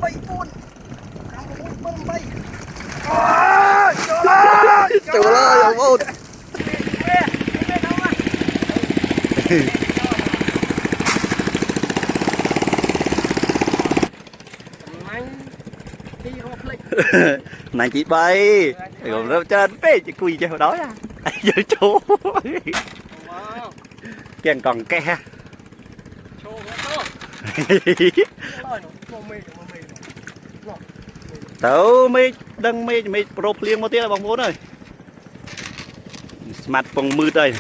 bay buôn không có muốn bơm bay trời ơi ông ôn này chị bay rồi nó trên phê chị quỳ cho đói à giờ chú kèn còn ke tớ mê đăng mê pro liên một tiếng là bóng vốn rồi mặt vòng mưa đây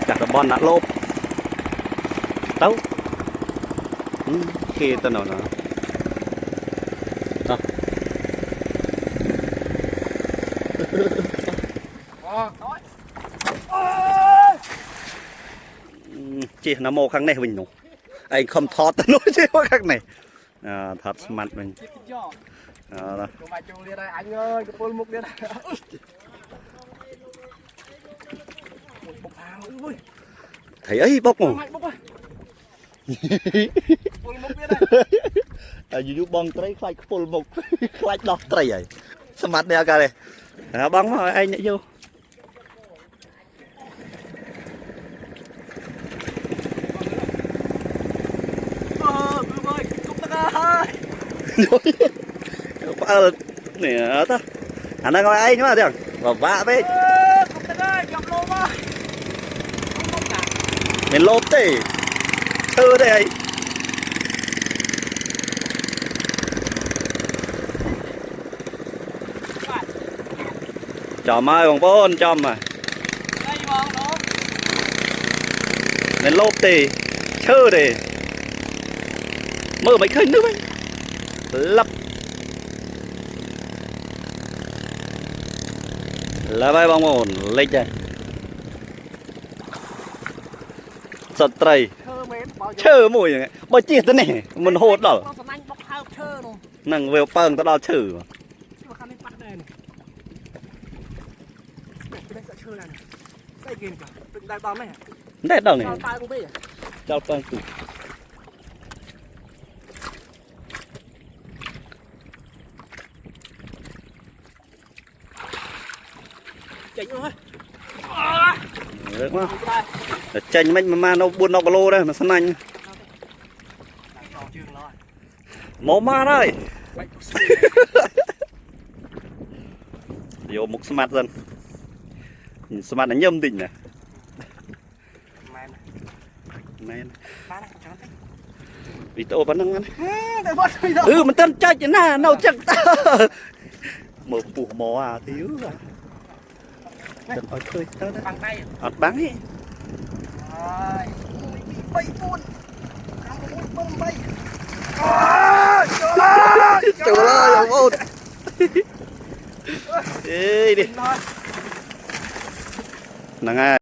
chặt bon đã lốp tấu kia tên nào nữa chị nó mô khăn này mình nụ anh không thoát nó chứ khăn này thật mặt mình anh ơi cái bồn mục đi đây thấy ấy bốc mà dù bong trái khai phô một khai đọt trái vậy sao mặt đeo cả này bóng rồi anh nhảy vô nè ta anh đang ngồi ấy nữa chứ và vạ với mình lốp tê thơ đây chò mai bằng bốn chom mà mình lốp tê thơ đây mơ mấy khơi nước ấy lấp là vai bóng ổn lên đây sật tray chơ mùi này bao chiết thế này mình hốt đó nằng về pâng tao đo chử đấy đâu này cho pâng tụ được không? Chanh mà nó buôn nó lô đây mà săn anh máu ma đây vô một smart dân smart là nhâm đỉnh nè vì tôi vẫn đang ăn mình tên chơi chứ nè nấu chắc ta mở phủ mò à thiếu à đừng ơi khơi tao đó ọt bắn ấy bay buôn không có muốn bơm bay trời ơi ông ôn đi nè